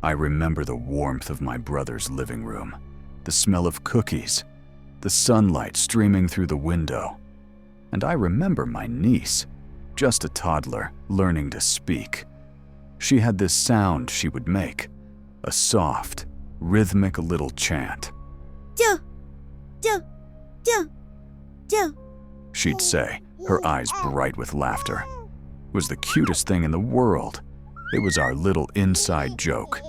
I remember the warmth of my brother's living room, the smell of cookies, the sunlight streaming through the window. And I remember my niece, just a toddler, learning to speak. She had this sound she would make, a soft, rhythmic little chant. Do, do, do, do. She'd say, her eyes bright with laughter. It was the cutest thing in the world. It was our little inside joke.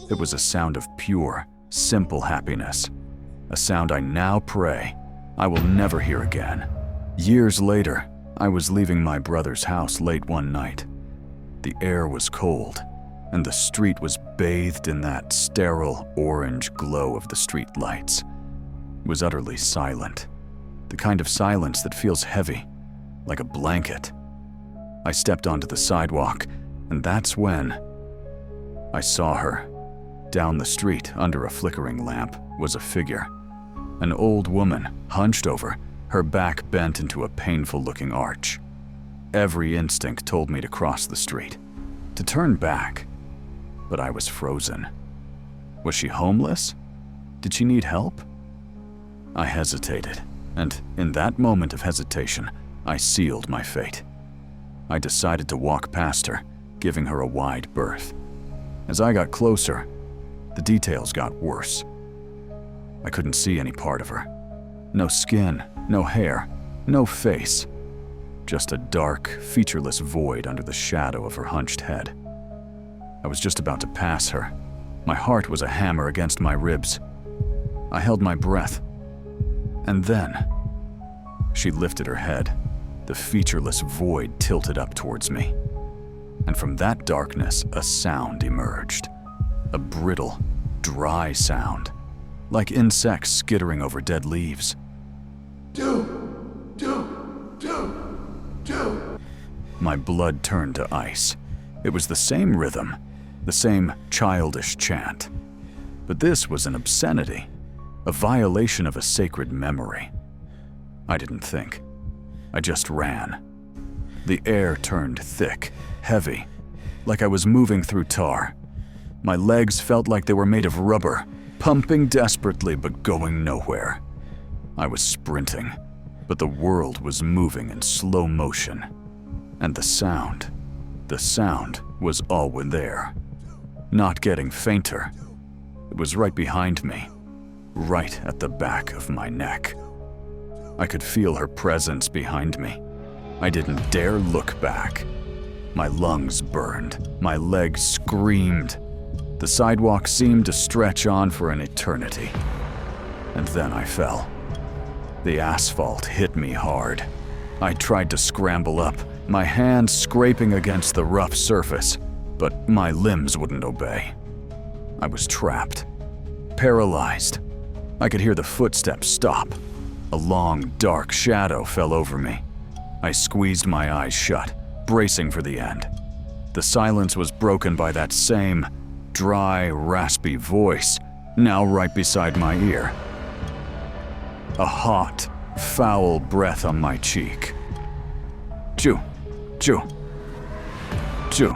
It was a sound of pure, simple happiness. A sound I now pray I will never hear again. Years later, I was leaving my brother's house late one night. The air was cold, and the street was bathed in that sterile orange glow of the street lights. It was utterly silent, the kind of silence that feels heavy, like a blanket. I stepped onto the sidewalk, and that's when I saw her. Down the street, under a flickering lamp, was a figure. An old woman, hunched over, her back bent into a painful-looking arch. Every instinct told me to cross the street, to turn back, but I was frozen. Was she homeless? Did she need help? I hesitated, and in that moment of hesitation, I sealed my fate. I decided to walk past her, giving her a wide berth. As I got closer, the details got worse. I couldn't see any part of her. No skin, no hair, no face. Just a dark, featureless void under the shadow of her hunched head. I was just about to pass her. My heart was a hammer against my ribs. I held my breath. And then, she lifted her head. The featureless void tilted up towards me. And from that darkness, a sound emerged. A brittle, dry sound, like insects skittering over dead leaves. My blood turned to ice. It was the same rhythm, the same childish chant. But this was an obscenity, a violation of a sacred memory. I didn't think. I just ran. The air turned thick, heavy, like I was moving through tar. My legs felt like they were made of rubber, pumping desperately but going nowhere. I was sprinting, but the world was moving in slow motion. And the sound was always there. Not getting fainter. It was right behind me, right at the back of my neck. I could feel her presence behind me. I didn't dare look back. My lungs burned, my legs screamed. The sidewalk seemed to stretch on for an eternity. And then I fell. The asphalt hit me hard. I tried to scramble up, my hands scraping against the rough surface, but my limbs wouldn't obey. I was trapped, paralyzed. I could hear the footsteps stop. A long, dark shadow fell over me. I squeezed my eyes shut, bracing for the end. The silence was broken by that same dry, raspy voice, now right beside my ear. A hot, foul breath on my cheek. Chew, chew, chew.